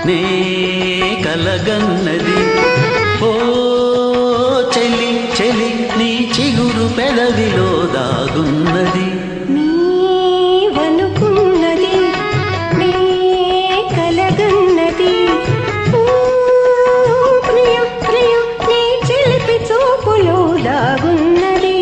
నే కలగన్నది ఓ చెలి చెలి నీ చిగురు పెదవిలో దాగున్నది నీవనుకున్నది నే కలగన్నది ఓ ప్రియ ప్రియ నీ చిలిపి చూపులో దాగున్నది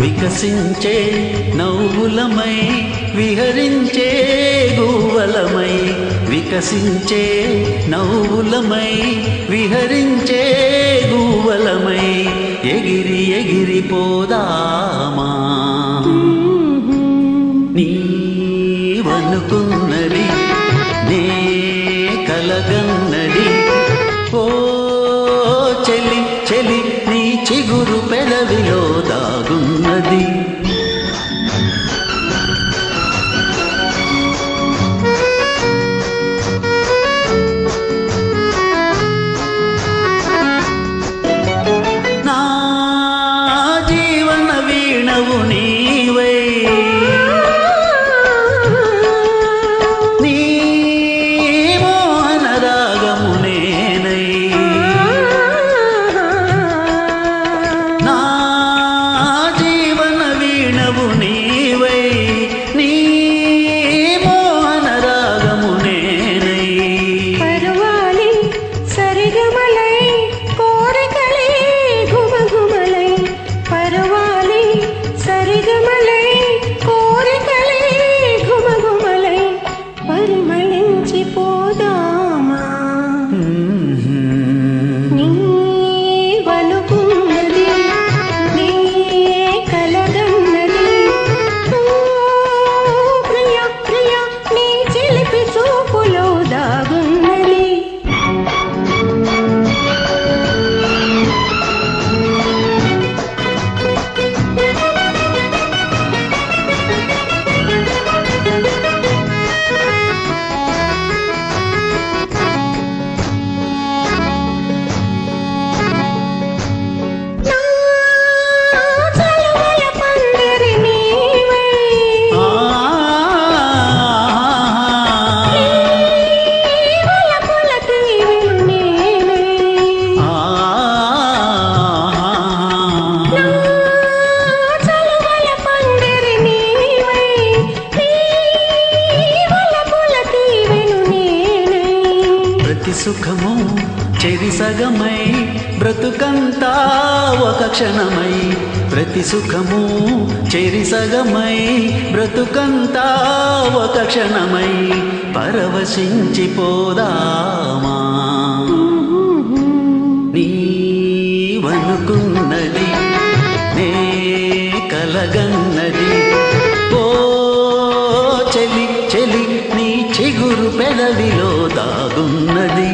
వికసించే నవ్వులమై విహరించే గువ్వలమై వికసించే నవ్వులమై విహరించే గువ్వలమై ఎగిరి ఎగిరిపోదామా నీవనుకున్నది నే కలగన్నది ఓ చెలి చెలి నీ చిగురు పెదవిలో దాగున్నది నా జీవన వీణవు నీవై నీ మోహన రాగము నేనై నా జీవన వీణవు నీవై నీ మోహన రాగము నేనై పర్వాలి సరిగమలై కోరికలే గుమగుమలై పర్వాలి సరిగమలై కోరికలే గుమగుమలై పరిమళించిపోదామా నీవనుకున్నది నే కలగన్నది ఓ ప్రియ ప్రియ నీ చిలిపి చూపులో దాగున్నది నా చలువల పందిరి నీవై వలపుల తీవెను నేనై నా చలువల పందిరి నీవై వలపుల తీవెను నేనై ప్రతి సుఖము చెరి సగమై బ్రతుకంతా ఒక క్షణమై ప్రతి సుఖము చెరి సగమై బ్రతుకంతా ఒక క్షణమై పరవశించిపోదామా నీవనుకున్నది నే కలగన్నది ఓ చెలి చెలి నీ చిగురు పెదవిలో దాగున్నది